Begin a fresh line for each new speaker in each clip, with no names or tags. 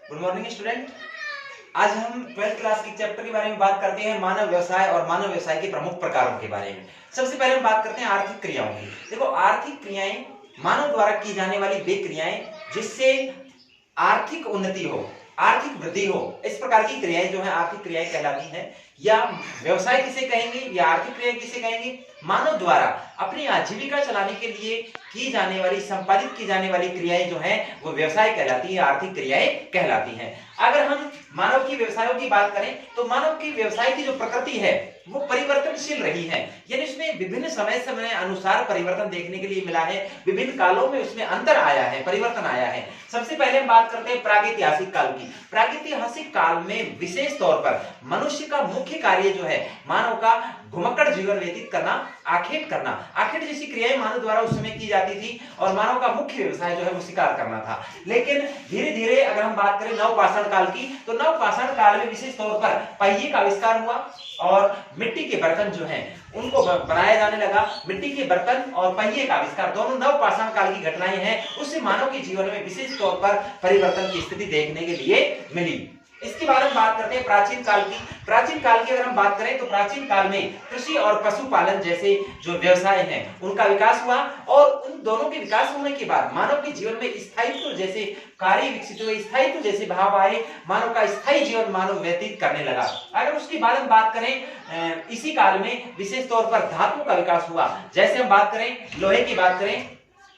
Good morning student. आज हम 12th class के चैप्टर के बारे में बात करते हैं, मानव व्यवसाय और मानव व्यवसाय के प्रमुख प्रकारों के बारे में। सबसे पहले हम बात करते हैं आर्थिक क्रियाओं की। देखो, आर्थिक क्रियाएं मानव द्वारा की जाने वाली वे क्रियाएं जिससे आर्थिक उन्नति हो, आर्थिक वृद्धि हो, इस प्रकार की क्रियाएं जो है आर्थिक क्रियाएं कहलाती हैं। या व्यवसाय किसे कहेंगे या आर्थिक क्रियाएं किसे कहेंगे? मानव द्वारा अपनी आजीविका चलाने के लिए की जाने वाली, संपादित की जाने वाली क्रियाएं जो हैं वो व्यवसाय कहलाती है, आर्थिक क्रियाएं कहलाती हैं। अगर हम मानव की व्यवसायों की बात करें तो मानव की व्यवसाय की जो प्रकृति है वो परिवर्तनशील रही है, यानी उसमें विभिन्न समय समय अनुसार परिवर्तन देखने के लिए मिला है, विभिन्न कालों में उसमें अंतर आया है, परिवर्तन आया है। सबसे पहले हम बात करते हैं प्रागैतिहासिक काल की। प्रागैतिहासिक काल में विशेष तौर पर मनुष्य का मुख्य कार्य जो है मानव का घुमक्कड़ जीवन व्यतीत करना, आखेट करना, आखेट जैसी क्रियाएं मानव द्वारा उस समय की जाती थी और मानव का मुख्य व्यवसाय जो है वो शिकार करना था। लेकिन धीरे धीरे अगर हम बात करें नवपाषाण काल की, तो नवपाषाण काल में विशेष तौर पर पहिए का आविष्कार हुआ और मिट्टी के बर्तन जो हैं उनको बनाया जाने लगा। मिट्टी के बर्तन और पहिए का आविष्कार दोनों नवपाषाण काल की घटनाएं हैं, उससे मानव के जीवन में विशेष तौर पर परिवर्तन की स्थिति देखने के लिए मिली। इसके बाद हम बात करते हैं प्राचीन काल की। प्राचीन काल की अगर हम बात करें तो प्राचीन काल में कृषि और पशुपालन जैसे जो व्यवसाय हैं उनका विकास हुआ और उन दोनों के विकास होने के बाद मानव के जीवन में स्थायित्व जैसे कार्य विकसित हुए, स्थायित्व जैसे भाव आए, मानव का स्थायी जीवन मानव व्यतीत करने लगा। अगर उसके बाद हम बात करें इसी काल में विशेष तौर पर धातु का विकास हुआ। जैसे हम बात करें लोहे की बात करें,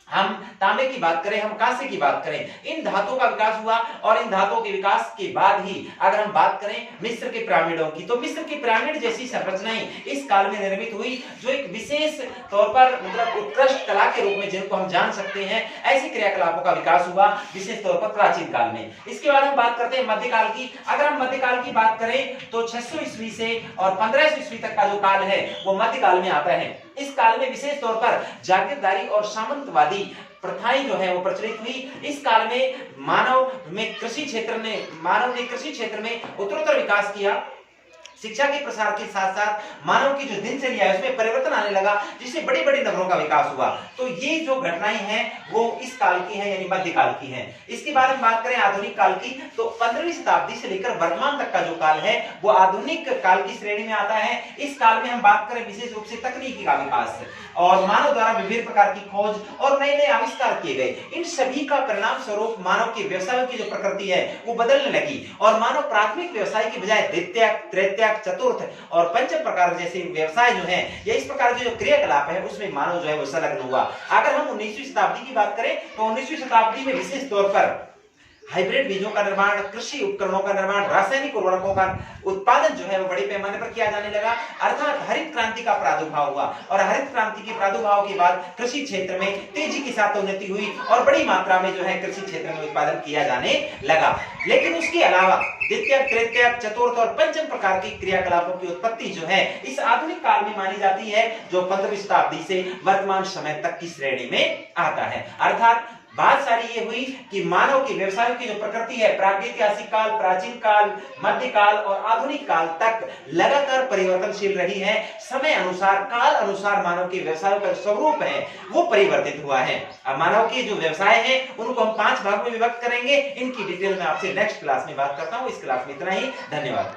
हम तांबे की बात करें, हम कांसे की बात करें, इन धातुओं का विकास हुआ और इन धातुओं के विकास के बाद ही अगर हम बात करें मिस्र के पिरामिडों की, तो मिस्र के पिरामिड जैसी संरचनाएं इस काल में निर्मित हुई जो एक विशेष तौर पर मतलब उत्कृष्ट कला के रूप में जिनको हम जान सकते हैं, ऐसे क्रियाकलापों का विकास हुआ विशेष तौर पर प्राचीन काल में। इसके बाद हम बात करते हैं मध्यकाल की। अगर हम मध्यकाल की बात करें तो 600 ईस्वी से और 1500 ईस्वी तक का जो काल है वो मध्यकाल में आता है। इस काल में विशेष तौर पर जागीरदारी और सामंतवादी प्रथाएं जो है वो प्रचलित हुई। इस काल में मानव ने कृषि क्षेत्र में उत्तरोत्तर विकास किया। शिक्षा के प्रसार के साथ साथ मानव की जो दिनचर्या है उसमें परिवर्तन आने लगा, जिससे बड़े बड़े नगरों का विकास हुआ। तो ये जो घटनाएं हैं वो इस काल की हैं, यानी मध्यकाल की हैं। इसके बाद हम बात करें आधुनिक काल की, तो 15वीं शताब्दी से लेकर वर्तमान तक का जो काल है वो आधुनिक काल की श्रेणी में आता है। इस काल में हम बात करें विशेष रूप से तकनीकी का विकास और मानव द्वारा विभिन्न प्रकार की खोज और नए नए आविष्कार किए गए। इन सभी का परिणाम स्वरूप मानव के व्यवसायों की जो प्रकृति है वो बदलने लगी और मानव प्राथमिक व्यवसाय की बजाय द्वितीय, तृतीय, चतुर्थ और पंचम प्रकार जैसे व्यवसाय जो है या इस प्रकार के जो क्रियाकलाप है उसमें मानव जो है वो संलग्न हुआ। अगर हम 19वीं शताब्दी की बात करें तो 19वीं शताब्दी में विशेष तौर पर हाइब्रिड बीजों का निर्माण, कृषि उपकरणों का निर्माण, रासायनिक उर्वरकों का उत्पादन जो है वो बड़े पैमाने पर किया जाने लगा, अर्थात हरित क्रांति का प्रादुर्भाव हुआ और हरित क्रांति के प्रादुर्भाव के बाद कृषि क्षेत्र में तेजी के साथ उन्नति हुई और बड़ी मात्रा में जो है कृषि क्षेत्र में उत्पादन किया जाने लगा। लेकिन उसके अलावा द्वितीय, तृतीय, चतुर्थ और पंचम प्रकार की क्रियाकलापों की उत्पत्ति जो है इस आधुनिक काल में मानी जाती है, जो 15वीं शताब्दी से वर्तमान समय तक की श्रेणी में आता है। अर्थात बात सारी ये हुई कि मानव के व्यवसायों की जो प्रकृति है प्रागैतिहासिक काल, प्राचीन काल, मध्यकाल और आधुनिक काल तक लगातार परिवर्तनशील रही है। समय अनुसार, काल अनुसार मानव के व्यवसायों का स्वरूप है वो परिवर्तित हुआ है। अब मानव के जो व्यवसाय है उनको हम 5 भाग में विभक्त करेंगे। इनकी डिटेल में आपसे नेक्स्ट क्लास में बात करता हूं। इस क्लास में इतना ही। धन्यवाद।